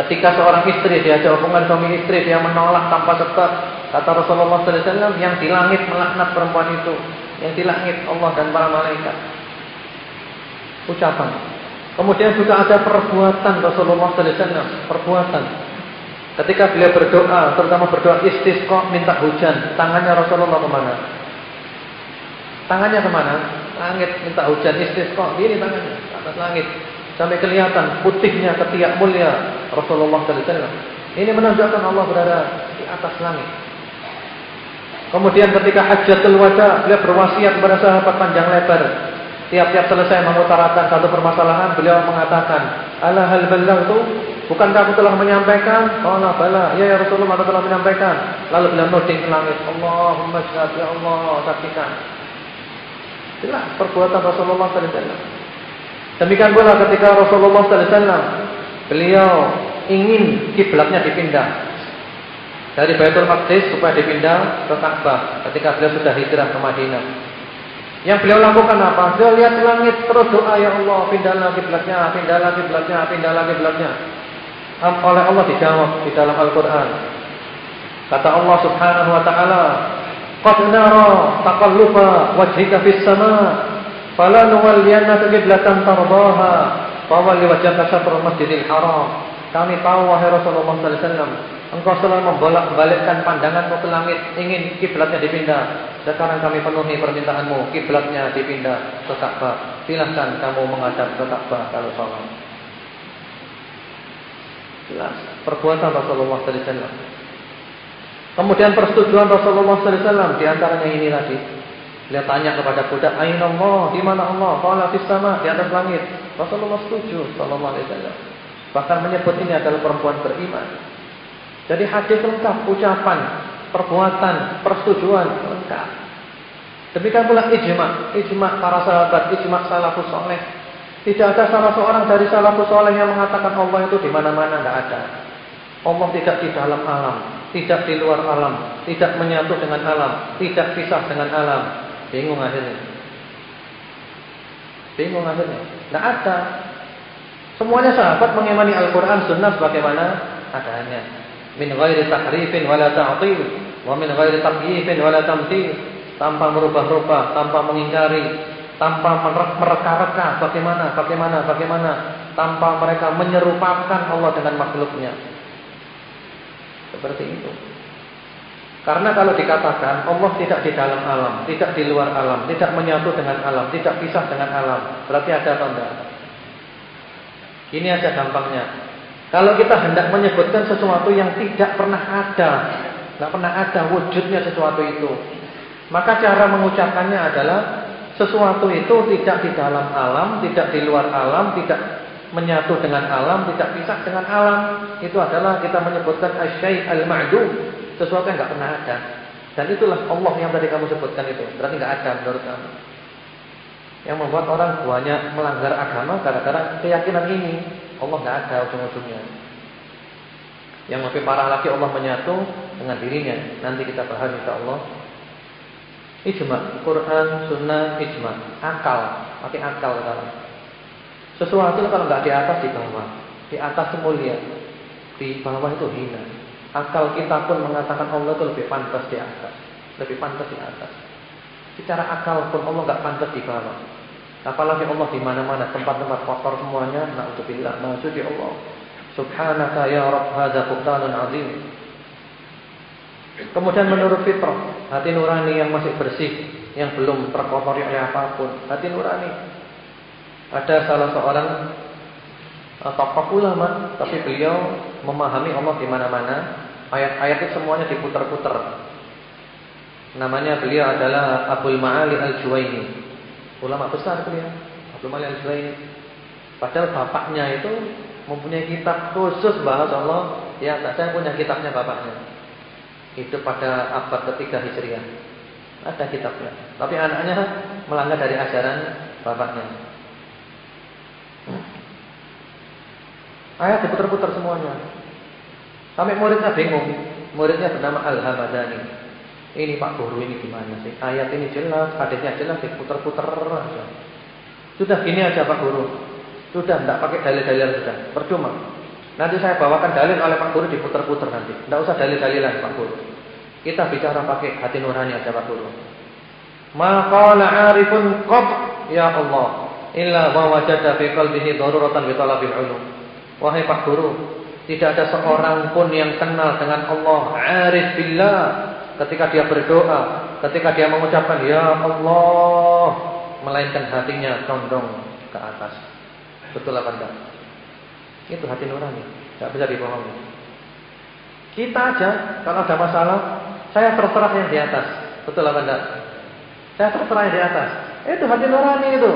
ketika seorang istri diajak hubungan suami istri, dia menolak tanpa sebab, kata Rasulullah sallallahu alaihi wasallam, yang di langit melaknat perempuan itu, yang di langit Allah dan para malaikat. Ucapan. Kemudian juga ada perbuatan Rasulullah sallallahu alaihi wasallam, perbuatan. Ketika beliau berdoa, terutama berdoa istisqa, minta hujan, tangannya Rasulullah kemana? Tangannya kemana? Langit, minta hujan, istisqa, ini tangannya, atas langit. Sampai kelihatan putihnya ketiak mulia Rasulullah sallallahu alaihi wasallam. Ini menunjukkan Allah berada di atas langit. Kemudian ketika Hajjatul Wada, beliau berwasiat kepada sahabat panjang lebar. Tiap-tiap selesai mengutarakan satu permasalahan, beliau mengatakan, ala hal ballaghtu? Bukankah aku telah menyampaikan? Qala bala, ya Rasulullah, aku telah menyampaikan. Lalu beliau nuding ke langit, Allahumma syahid, ya Allah, saksikan. Itulah perbuatan Rasulullah sallallahu alaihi wasallam. Demikian pula ketika Rasulullah sallallahu alaihi wasallam beliau ingin kiblatnya dipindah dari Baitul Maqdis supaya dipindah ke Ka'bah ketika beliau sudah hijrah ke Madinah. Yang beliau lakukan apa? Beliau lihat langit terus doa, ya Allah, pindahlah kiblatnya, pindahlah kiblatnya, pindahlah kiblatnya. Oleh Allah dijawab di dalam Al-Quran. Kata Allah Subhanahu wa taala, qad nara taqalluba wajhika fis sama, fala nuwalliyannaka qiblatan tardaha, fawalli wajhaka syatrul masjidil haram. Kami tahu wahai Rasulullah sallallahu alaihi wasallam, engkau selalu membolak-balikkan pandanganmu ke langit, ingin kiblatnya dipindah. Sekarang kami penuhi permintaanmu, kiblatnya dipindah ke Ka'bah. Silahkan kamu menghadap ke Ka'bah kalau sholat. Jelas perbuatan Rasulullah sallallahu alaihi wasallam. Kemudian persetujuan Rasulullah sallallahu alaihi wasallam di antaranya ini tadi. Dia tanya kepada budak, "Aina Allah? Di mana Allah?" Qala fis sama, di atas langit. Rasulullah setuju sallallahu alaihi wasallam. Bahkan menyebut ini adalah perempuan beriman. Jadi hadis lengkap, ucapan, perbuatan, persetujuan lengkap. Demikian pula ijma para sahabat, ijma salafus saleh. Tidak ada salah seorang dari salafus saleh yang mengatakan Allah itu di mana-mana, tidak ada. Allah tidak di dalam alam, tidak di luar alam, tidak menyatu dengan alam, tidak pisah dengan alam. Bingung akhirnya. Tidak ada. Semuanya sahabat mengimani Al-Quran Sunnah sebagaimana adanya. Min ghairi tahrifin wala ta'til, wa min ghairi takyifin wala tamthil. Tanpa merubah-rubah, tanpa mengingkari, tanpa mereka-reka bagaimana, tanpa mereka menyerupakan Allah dengan makhluknya. Seperti itu. Karena kalau dikatakan Allah tidak di dalam alam, tidak di luar alam, tidak menyatu dengan alam, tidak pisah dengan alam, berarti ada atau tidak? Ini aja gampangnya. Kalau kita hendak menyebutkan sesuatu yang tidak pernah ada, tidak pernah ada wujudnya sesuatu itu, maka cara mengucapkannya adalah sesuatu itu tidak di dalam alam, tidak di luar alam, tidak menyatu dengan alam, tidak pisah dengan alam. Itu adalah kita menyebutkan asy-syai' al-ma'dum, sesuatu yang tidak pernah ada. Dan itulah Allah yang tadi kamu sebutkan itu. Berarti tidak ada menurut kamu. Yang membuat orang banyak melanggar agama gara-gara keyakinan ini. Allah tidak ada ujung-ujungnya. Yang lebih parah lagi, Allah menyatu dengan dirinya. Nanti kita bahas insyaallah. Ijma, Quran, Sunnah, ijma, akal, pakai akal sekarang. Sesuatu kalau nggak di atas, di bawah. Di atas mulia, di bawah itu hina. Akal kita pun mengatakan Allah itu lebih pantas di atas, lebih pantas di atas. Secara akal pun Allah nggak pantas di bawah. Apalagi Allah di mana-mana, tempat-tempat kotor semuanya. Na'udzubillah, maksudnya Allah. Subhanaka ya Rabb, hadza buhtanun 'adzim. Kemudian menurut fitrah, hati nurani yang masih bersih, yang belum terkotori oleh apapun, hati nurani. Ada salah seorang tokoh ulama, tapi beliau memahami Allah di mana-mana. Ayat-ayat itu semuanya diputar-putar. Namanya beliau adalah Abul Ma'ali Al-Juwaini. Ulama besar beliau, Abul Ma'ali Al-Juwaini. Padahal bapaknya itu mempunyai kitab khusus bahas Allah. Ya, saya punya kitabnya bapaknya. Hidup pada abad ketiga Hijriah. Ada kitabnya. Tapi anaknya melanggar dari ajaran bapaknya. Ayat diputar-putar semuanya. Sampai muridnya bingung. Muridnya bernama Al-Hamadani. Ini Pak Guru, ini gimana sih? Ayat ini jelas, hadisnya jelas, diputar-putar aja. Sudah gini aja Pak Guru. Sudah, tidak pakai dalil-dalil sudah. Percuma. Nanti saya bawakan dalil oleh Pak Guru, diputar-putar nanti. Tidak usah dalil-dalilan Pak Guru. Kita bicara pakai hati nurani aja Pak Guru. Ma qala 'arifun qab ya Allah illa wa wajada fi qalbihi daruratan bi talabil 'ulum. Wahai Pak Guru, tidak ada seorang pun yang kenal dengan Allah, 'arif billah, ketika dia berdoa, ketika dia mengucapkan ya Allah, melainkan hatinya condong ke atas. Betul apa enggak? Itu hati nurani, tidak bisa dibohongi. Kita aja kalau ada masalah, saya terserah yang di atas. Betul apa enggak? Saya terserah yang di atas. Itu hati nurani itu.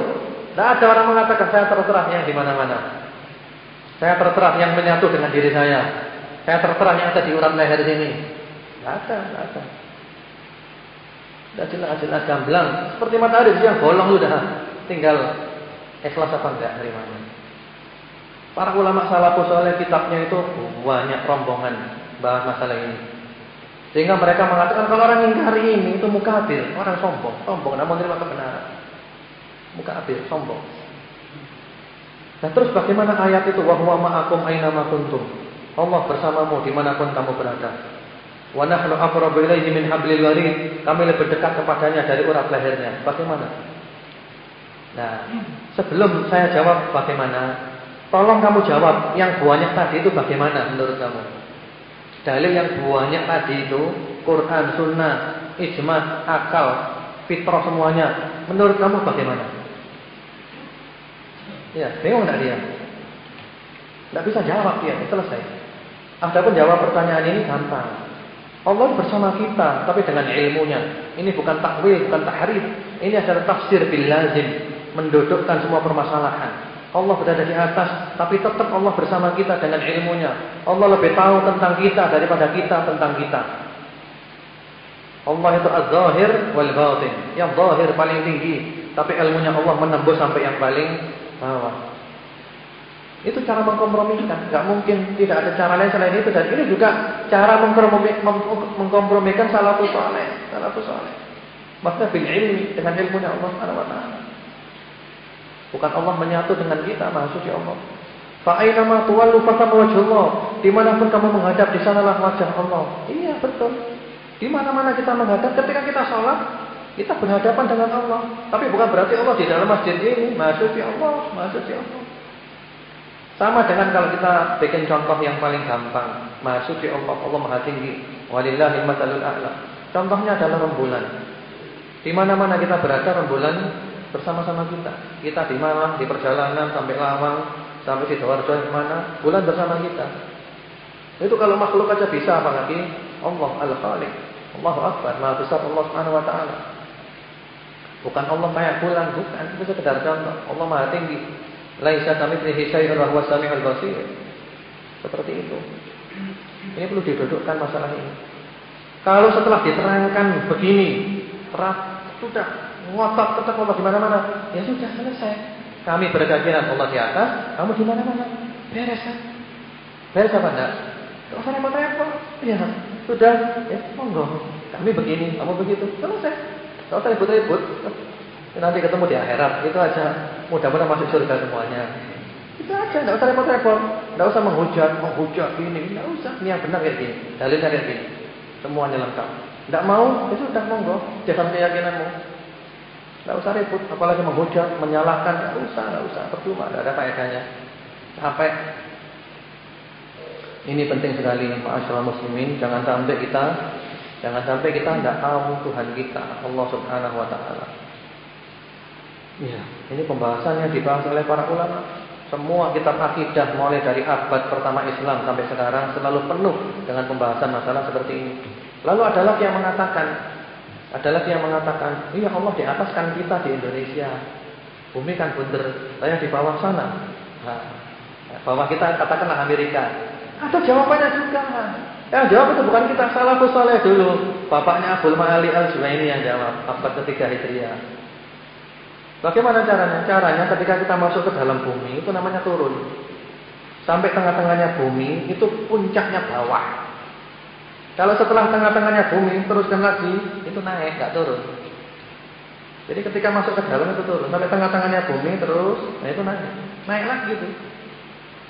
Tidak ada orang mengatakan saya terserah yang di mana-mana. Saya terserah yang menyatu dengan diri saya. Saya terserah yang ada di urat leher sini. Tidak ada, tidak ada. Tidak jelas gamblang. Seperti matahari yang bolong sudah. Tinggal ikhlas apa enggak nerimanya. Para ulama salafus saleh kitabnya itu banyak rombongan bahas masalah ini. Sehingga mereka mengatakan kalau orang ingkari ini itu mukabir, orang sombong, namun menerima kebenaran. Mukabir, sombong. Nah terus bagaimana ayat itu wa huwa ma'akum aina ma kuntum? Allah bersamamu dimanapun kamu berada. Wa nahnu aqrabu ilaihi min hablil warid. Kami lebih dekat kepadanya dari urat lehernya. Bagaimana? Nah, sebelum saya jawab bagaimana, tolong kamu jawab yang banyak tadi itu bagaimana menurut kamu? Dalil yang banyak tadi itu Quran, Sunnah, ijma, akal, fitrah semuanya. Menurut kamu bagaimana? Ya, bingung enggak dia? Enggak bisa jawab dia, selesai. Adapun jawab pertanyaan ini gampang. Allah bersama kita, tapi dengan ilmunya. Ini bukan takwil, bukan tahrif. Ini adalah tafsir bil lazim, mendudukkan semua permasalahan. Allah berada di atas, tapi tetap Allah bersama kita dengan ilmunya. Allah lebih tahu tentang kita daripada kita tentang kita. Allah itu az-zahir wal batin. Yang zahir paling tinggi, tapi ilmunya Allah menembus sampai yang paling bawah. Itu cara mengkompromikan. Gak mungkin tidak ada cara lain selain itu. Dan ini juga cara mengkompromikan salafus saleh. Maksudnya bil ilmi, dengan ilmunya Allah Subhanahu wa taala. Bukan Allah menyatu dengan kita, maha suci Allah. Fa aina ma tuwallu fatham wajhullah. Dimanapun kamu menghadap, di sanalah wajah Allah. Iya, betul. Di mana-mana kita menghadap, ketika kita sholat, kita berhadapan dengan Allah. Tapi bukan berarti Allah di dalam masjid ini, maha suci Allah, maha suci Allah. Sama dengan kalau kita bikin contoh yang paling gampang, maha suci Allah, Allah maha tinggi, walillahil matsalul a'la. Contohnya adalah rembulan. Di mana-mana kita berada, rembulan bersama-sama kita. Kita di Malang, di perjalanan sampai Lawang, sampai Sidoarjo, mana, bulan bersama kita. Itu kalau makhluk aja bisa, apalagi Allah Al-Khaliq. Allahu Akbar, maha besar Allah Subhanahu wa taala. Bukan Allah kayak bulan, bukan. Itu sekedar contoh. Allah maha tinggi. Laisa kamitslihi syai'un wa huwas samiul basir. Seperti itu. Ini perlu didudukkan masalah ini. Kalau setelah diterangkan begini, sudah ngotot tetap Allah di mana-mana, ya sudah selesai. Kami berkeyakinan Allah di atas, kamu di mana-mana. Beres kan? Beres apa enggak? Enggak usah repot-repot. Ya, sudah, ya monggo. Kami begini, kamu begitu. Selesai. Enggak usah ribut-ribut. Nanti ketemu di akhirat, itu aja. Mudah-mudahan masuk surga semuanya. Itu aja, enggak usah repot-repot. Enggak usah menghujat ini, enggak usah. Ini yang benar kayak gini, dalilnya kayak gini. Semuanya lengkap. Enggak mau, itu sudah monggo. Jangan keyakinanmu. Enggak usah ribut, apalagi menghujat, menyalahkan, enggak usah. Percuma, enggak ada faedahnya. Sampai ini penting sekali, ma'asyiral muslimin, jangan sampai kita enggak tahu Tuhan kita, Allah Subhanahu wa taala. Ya, ini pembahasan yang dibahas oleh para ulama. Semua kitab akidah mulai dari abad pertama Islam sampai sekarang selalu penuh dengan pembahasan masalah seperti ini. Lalu ada lagi yang mengatakan, iya Allah di atas kan kita di Indonesia. Bumi kan bunder, saya di bawah sana. Nah, bawah kita katakanlah Amerika. Ada jawabannya juga. Yang jawab itu bukan kita, salafus saleh dulu. Bapaknya Abdul Ma'ali Al-Juwaini yang jawab, abad ketiga Hijriah. Bagaimana caranya? Caranya ketika kita masuk ke dalam bumi, itu namanya turun. Sampai tengah-tengahnya bumi, itu puncaknya bawah. Kalau setelah tengah-tengahnya bumi, teruskan lagi, itu naik, enggak turun. Jadi ketika masuk ke dalam itu turun. Sampai tengah-tengahnya bumi, terus, nah itu naik. Naik lagi gitu.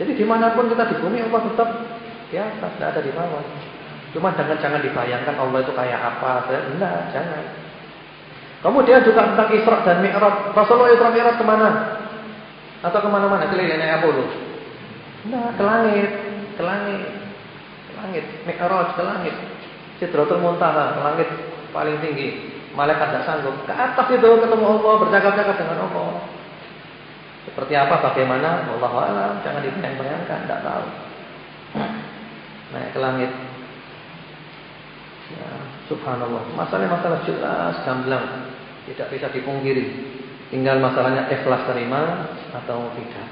Jadi dimanapun kita di bumi, Allah tetap di atas, tidak ada di bawah. Cuma jangan dibayangkan Allah itu kayak apa. Enggak, jangan. Kemudian juga tentang Isra dan Mi'raj. Rasulullah Isra Mi'raj kemana? Atau kemana-mana? Keliling Apollo? Nah, ke langit. Mi'raj ke langit. Sidratul Muntaha, langit paling tinggi. Malaikat tidak sanggup. Ke atas itu ketemu Allah, bercakap-cakap dengan Allah. Seperti apa, bagaimana? Wallahu a'lam. Jangan dibayang-bayangkan, tidak tahu. Naik ke langit. Ya, subhanallah. Masalah jelas, gamblang. Tidak bisa dipungkiri. Tinggal masalahnya ikhlas terima atau tidak.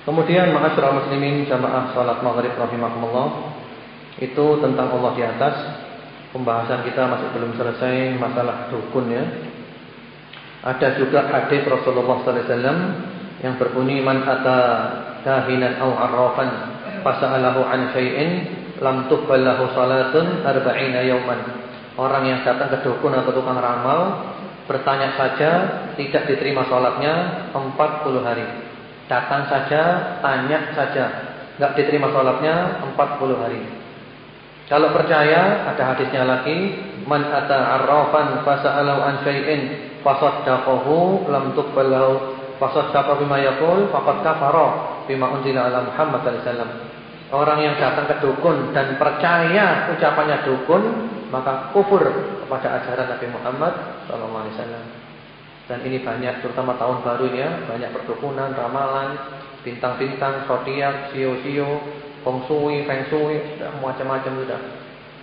Kemudian ma'asyiral muslimin jamaah salat maghrib rahimakumullah. Itu tentang Allah di atas. Pembahasan kita masih belum selesai masalah dukun ya. Ada juga hadis Rasulullah sallallahu alaihi wasallam yang berbunyi man ata kahinan aw arrafan fasa'alahu an syai'in lam tuqbal lahu salatun 40 yawman. Orang yang datang ke dukun atau tukang ramal, bertanya saja, tidak diterima sholatnya 40 hari. Datang saja, tanya saja, enggak diterima sholatnya 40 hari. Kalau percaya, ada hadisnya lagi, man ata arrafan fasa'alahu an syai'in fasaddaqahu lam tuqbal lahu fasaddaqa bima yaqul faqad kafara bima unzila ala Muhammad sallallahu alaihi wasallam. Orang yang datang ke dukun dan percaya ucapannya dukun, maka kufur kepada ajaran Nabi Muhammad sallallahu alaihi wasallam. Dan ini banyak, terutama tahun baru ya, banyak perdukunan, ramalan, bintang-bintang, zodiak, sio-sio, feng shui, sudah macam-macam sudah.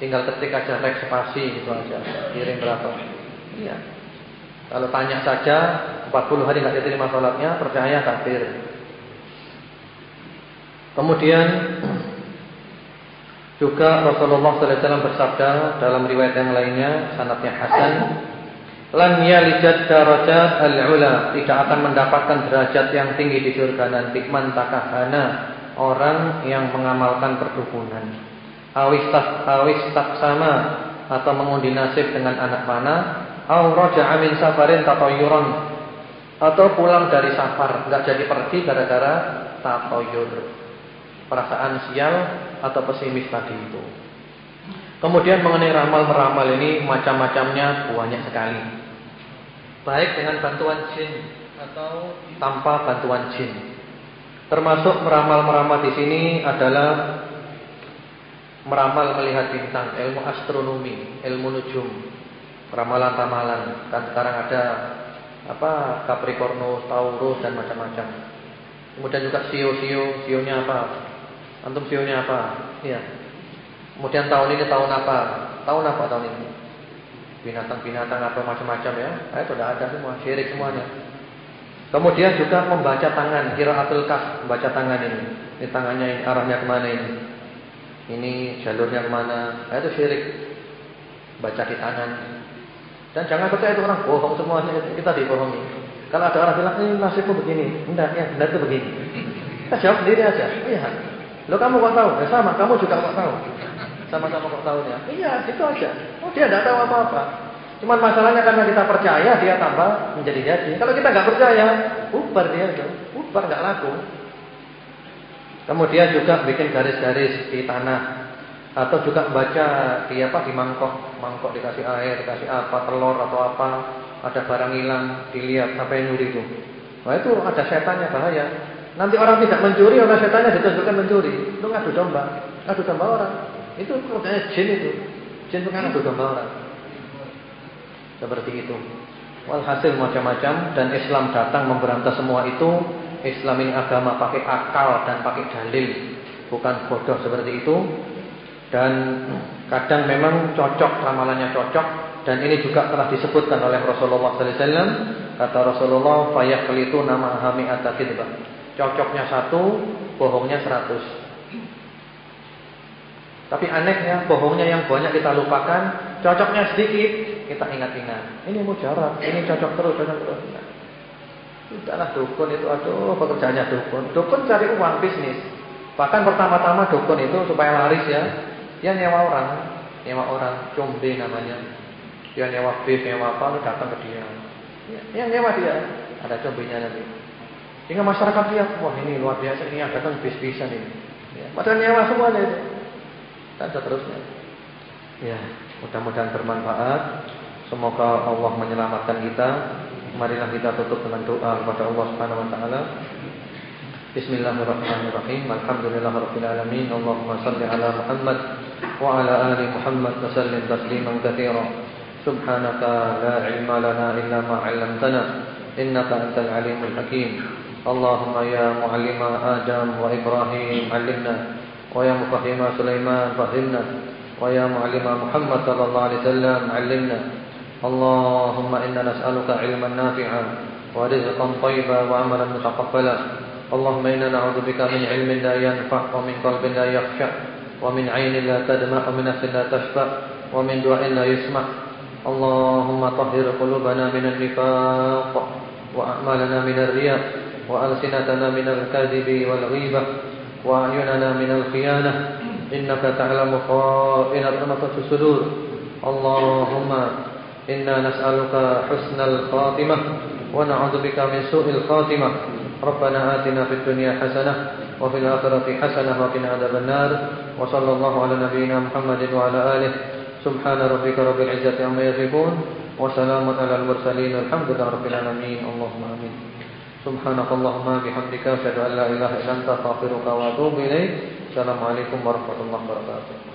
Tinggal ketik aja like spasi gitu aja, kirim berapa. Iya. Kalau tanya saja 40 hari enggak diterima salatnya, percaya kafir. Kemudian juga Rasulullah sallallahu alaihi wasallam bersabda dalam riwayat yang lainnya, sanadnya hasan, lan yalijat darajat al-ula, tidak akan mendapatkan derajat yang tinggi di surga nanti man takahana, orang yang mengamalkan perdukunan. Awis tak sama, atau mengundi nasib dengan anak panah, au raja'a min safarin tatayyuran, atau pulang dari safar, enggak jadi pergi gara-gara tatayyur, perasaan sial atau pesimis tadi itu. Kemudian mengenai ramal-meramal ini macam-macamnya banyak sekali. Baik dengan bantuan jin atau tanpa bantuan jin. Termasuk meramal-meramal di sini adalah meramal melihat bintang, ilmu astronomi, ilmu nujum, ramalan-ramalan. Kan sekarang ada Capricornus, Taurus dan macam-macam. Kemudian juga sio-sio, sionya apa? Antum sionya apa? Iya. Kemudian tahun ini tahun apa? Tahun apa tahun ini? Binatang-binatang apa macam-macam ya. Itu sudah ada semua, syirik semuanya. Kemudian juga membaca tangan, qiraatul kaf, membaca tangan ini. Ini tangannya ini arahnya kemana ini? Ini jalurnya kemana? Itu syirik. Baca di tangan. Dan jangan percaya itu orang bohong semuanya, kita dibohongi. Kalau ada orang bilang, ini nasibku begini. Enggak, ya benar itu begini. Kita jawab sendiri aja. Iya. Loh kamu kok tahu? Ya sama, kamu juga kok tahu. Sama-sama kok tahunya. Iya, itu aja. Oh, dia tidak tahu apa-apa. Cuman masalahnya karena kita percaya, dia tambah menjadi-jadi. Kalau kita nggak percaya, bubar dia itu. Bubar nggak laku. Kemudian juga bikin garis-garis di tanah. Atau juga baca di mangkok. Mangkok dikasih air, dikasih apa, telur atau apa. Ada barang hilang, dilihat apa yang nyuri itu. Nah itu ada setannya, bahaya. Nanti orang tidak mencuri, orang setannya ditunjukkan mencuri. Itu ngadu domba orang. Itu kerjanya jin itu. Jin itu kan ngadu domba orang. Seperti itu. Walhasil macam-macam, dan Islam datang memberantas semua itu. Islam ini agama pakai akal dan pakai dalil, bukan bodoh seperti itu. Dan kadang memang cocok, ramalannya cocok. Dan ini juga telah disebutkan oleh Rasulullah sallallahu alaihi wasallam. Kata Rasulullah, fayaqlitu nama hami'ata kadzbah. Cocoknya 1, bohongnya 100. Tapi anehnya, bohongnya yang banyak kita lupakan, cocoknya sedikit kita ingat-ingat. Ini mujarab, ini cocok terus. Sudahlah dukun itu, aduh pekerjaannya dukun. Dukun cari uang bisnis. Bahkan pertama-tama dukun itu supaya laris ya, dia nyewa orang, combe namanya. Dia nyewa bis, nyewa apa, lu datang ke dia. Yang nyewa dia, ada combenya nanti. Sehingga masyarakat lihat, wah ini luar biasa, ini yang datang bis-bisan ini. Ya, padahal nyewa semuanya itu. Dan seterusnya. Ya, mudah-mudahan bermanfaat. Semoga Allah menyelamatkan kita. Marilah kita tutup dengan doa kepada Allah Subhanahu wa taala. Bismillahirrahmanirrahim. Alhamdulillahirabbil alamin. Allahumma shalli ala Muhammad wa ala ali Muhammad wa sallim tasliman katsiran. Subhanaka la ilma lana illa ma 'allamtana innaka antal alimul hakim. Allahumma ya muallima Adam wa Ibrahim 'allimna wa ya mufahhima Sulaiman fahimna wa ya muallima Muhammad sallallahu alaihi wasallam 'allimna. Allahumma inna nas'aluka 'ilman nafi'an wa rizqan thayyiban wa 'amalan mutaqabbalan. Allahumma inna na'udzubika min 'ilmin la yanfa' wa min qalbin la yakhsha' wa min 'ainin la tadma' wa min nafsin la tashba' wa min du'ain la yusma'. Allahumma tahhir qulubana minan nifaq wa a'malana minar riya' wa alsinatana minal kadhibi wal ghibah wa a'yunana minal khiyanah. Innaka ta'lamu kha'inatal sudur. Allahumma inna nas'aluka husnal khatimah wa na'udzubika min su'il khatimah. Rabbana atina fid dunya hasanah wa fil akhirati hasanah wa qina adzabannar. Wa sallallahu ala nabiyyina Muhammadin wa ala alihi. Subhana rabbika rabbil izzati amma yasifun wa salamun alal mursalin walhamdulillahi rabbil alamin. Allahumma amin. Subhanakallahumma bihamdika asyhadu an la ilaha illa anta astaghfiruka wa atubu ilaik. Assalamualaikum warahmatullahi wabarakatuh.